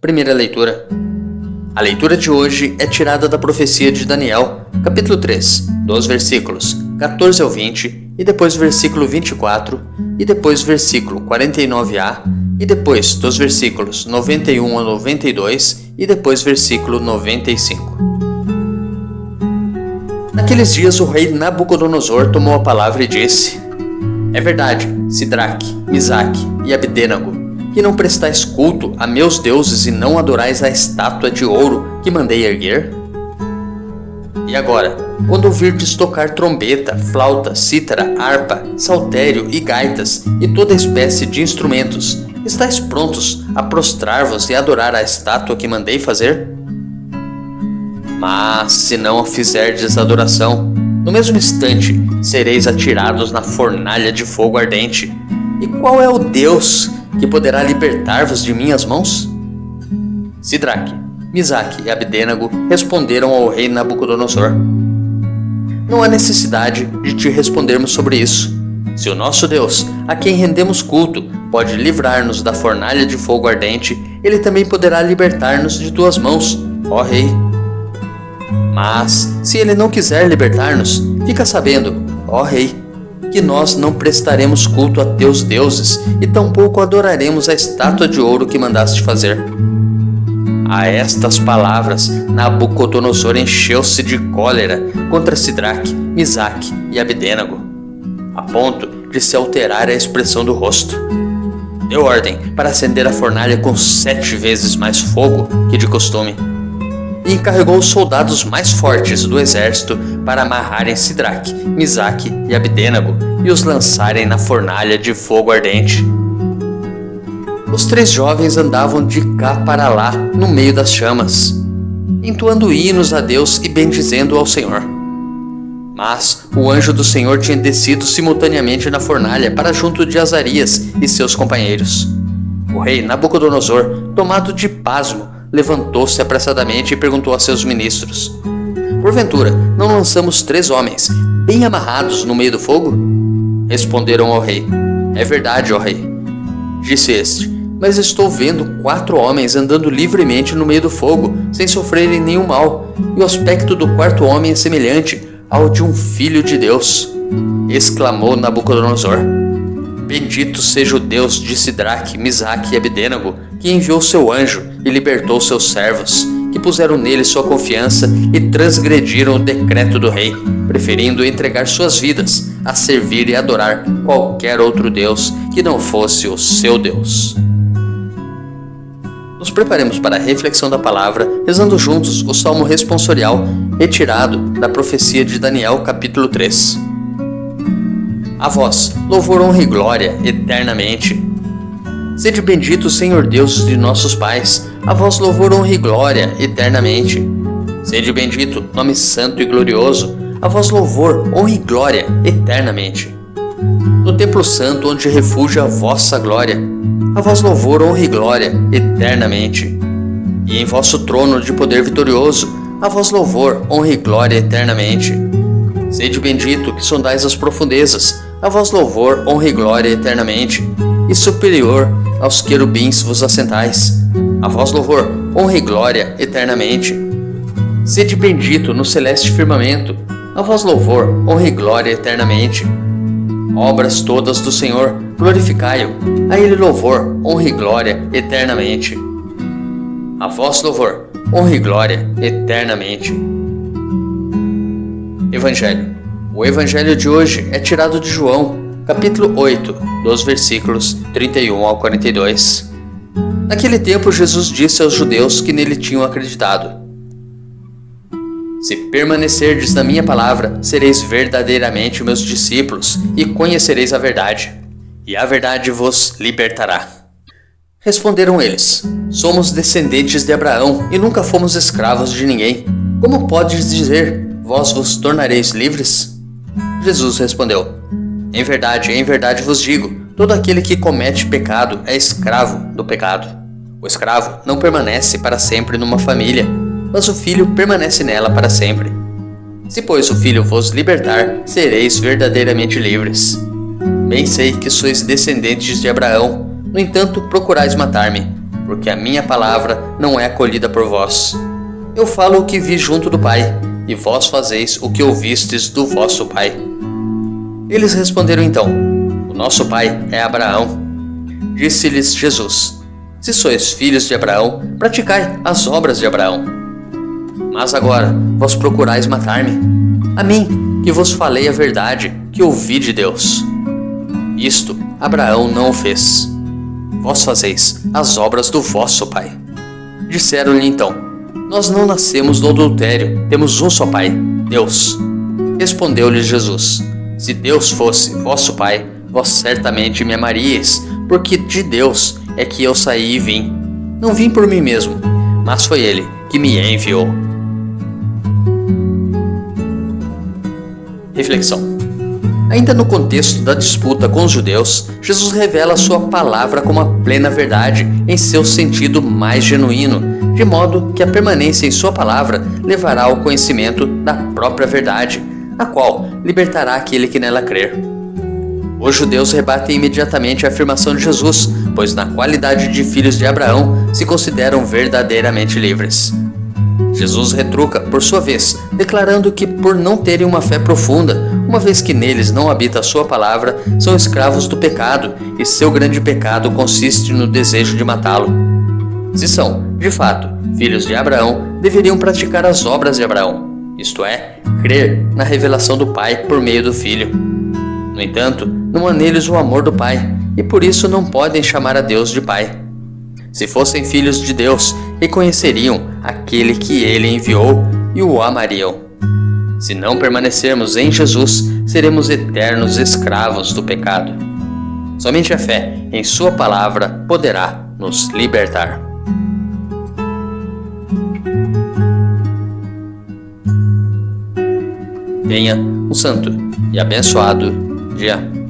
Primeira leitura. A leitura de hoje é tirada da profecia de Daniel, capítulo 3, dos versículos 14 ao 20, e depois versículo 24, e depois versículo 49a, e depois dos versículos 91 a 92, e depois versículo 95. Naqueles dias o rei Nabucodonosor tomou a palavra e disse: É verdade, Sidraque, Misaque e Abdênago, que não prestais culto a meus deuses e não adorais a estátua de ouro que mandei erguer? E agora, quando ouvirdes tocar trombeta, flauta, cítara, harpa, saltério e gaitas e toda espécie de instrumentos, estáis prontos a prostrar-vos e adorar a estátua que mandei fazer? Mas se não fizerdes adoração, no mesmo instante sereis atirados na fornalha de fogo ardente. E qual é o Deus que poderá libertar-vos de minhas mãos? Sidraque, Misaque e Abdênago responderam ao rei Nabucodonosor: Não há necessidade de te respondermos sobre isso. Se o nosso Deus, a quem rendemos culto, pode livrar-nos da fornalha de fogo ardente, ele também poderá libertar-nos de tuas mãos, ó rei. Mas, se ele não quiser libertar-nos, fica sabendo, ó rei, que nós não prestaremos culto a teus deuses e tampouco adoraremos a estátua de ouro que mandaste fazer. A estas palavras, Nabucodonosor encheu-se de cólera contra Sidraque, Misaque e Abdênago, a ponto de se alterar a expressão do rosto. Deu ordem para acender a fornalha com 7 vezes mais fogo que de costume, e encarregou os soldados mais fortes do exército para amarrarem Sidraque, Misaque e Abdênago e os lançarem na fornalha de fogo ardente. Os 3 jovens andavam de cá para lá no meio das chamas, entoando hinos a Deus e bendizendo ao Senhor. Mas o anjo do Senhor tinha descido simultaneamente na fornalha para junto de Azarias e seus companheiros. O rei Nabucodonosor, tomado de pasmo, levantou-se apressadamente e perguntou a seus ministros: Porventura, não lançamos 3 homens, bem amarrados no meio do fogo? Responderam ao rei: É verdade, ó rei. Disse este: Mas estou vendo 4 homens andando livremente no meio do fogo, sem sofrerem nenhum mal, e o aspecto do 4º homem é semelhante ao de um filho de Deus. Exclamou Nabucodonosor: Bendito seja o Deus de Sidraque, Misaque e Abdênago, que enviou seu anjo e libertou seus servos, que puseram nele sua confiança e transgrediram o decreto do rei, preferindo entregar suas vidas a servir e adorar qualquer outro Deus que não fosse o seu Deus. Nos preparemos para a reflexão da palavra, rezando juntos o Salmo responsorial retirado da profecia de Daniel, capítulo 3. A vós, louvor, honra e glória, eternamente. Sede bendito, Senhor Deus de nossos pais, a vós louvor, honra e glória, eternamente. Sede bendito, nome santo e glorioso, a vós louvor, honra e glória, eternamente. No templo santo, onde refúgio a vossa glória, a vós louvor, honra e glória, eternamente. E em vosso trono de poder vitorioso, a vós louvor, honra e glória, eternamente. Sede bendito, que sondais as profundezas, a vós louvor, honra e glória, eternamente. E superior aos querubins vos assentais, a vós louvor, honra e glória, eternamente. Sede bendito no celeste firmamento, a vós louvor, honra e glória, eternamente. Obras todas do Senhor, glorificai-o, a ele louvor, honra e glória, eternamente. A vós louvor, honra e glória, eternamente. Evangelho. O evangelho de hoje é tirado de João, capítulo 8, dos versículos 31 ao 42. Naquele tempo, Jesus disse aos judeus que nele tinham acreditado: Se permanecerdes na minha palavra, sereis verdadeiramente meus discípulos e conhecereis a verdade, e a verdade vos libertará. Responderam eles: Somos descendentes de Abraão e nunca fomos escravos de ninguém. Como podes dizer, vós vos tornareis livres? Jesus respondeu: Em verdade vos digo, todo aquele que comete pecado é escravo do pecado. O escravo não permanece para sempre numa família, mas o filho permanece nela para sempre. Se, pois, o filho vos libertar, sereis verdadeiramente livres. Bem sei que sois descendentes de Abraão, no entanto procurais matar-me, porque a minha palavra não é acolhida por vós. Eu falo o que vi junto do Pai, e vós fazeis o que ouvistes do vosso pai. Eles responderam então: o nosso pai é Abraão. Disse-lhes Jesus: se sois filhos de Abraão, praticai as obras de Abraão. Mas agora vós procurais matar-me, a mim, que vos falei a verdade, que ouvi de Deus. Isto Abraão não o fez. Vós fazeis as obras do vosso pai. Disseram-lhe então: nós não nascemos do adultério, temos um só pai, Deus. Respondeu-lhe Jesus: se Deus fosse vosso pai, vós certamente me amaríeis, porque de Deus é que eu saí e vim. Não vim por mim mesmo, mas foi Ele que me enviou. Reflexão. Ainda no contexto da disputa com os judeus, Jesus revela sua palavra como a plena verdade em seu sentido mais genuíno, de modo que a permanência em sua palavra levará ao conhecimento da própria verdade, a qual libertará aquele que nela crer. Os judeus rebatem imediatamente a afirmação de Jesus, pois na qualidade de filhos de Abraão se consideram verdadeiramente livres. Jesus retruca, por sua vez, declarando que por não terem uma fé profunda, uma vez que neles não habita a sua palavra, são escravos do pecado, e seu grande pecado consiste no desejo de matá-lo. Se são, de fato, filhos de Abraão, deveriam praticar as obras de Abraão, isto é, crer na revelação do Pai por meio do Filho. No entanto, não há neles o amor do Pai, e por isso não podem chamar a Deus de Pai. Se fossem filhos de Deus, reconheceriam aquele que Ele enviou e o amariam. Se não permanecermos em Jesus, seremos eternos escravos do pecado. Somente a fé em Sua palavra poderá nos libertar. Tenha um santo e abençoado dia.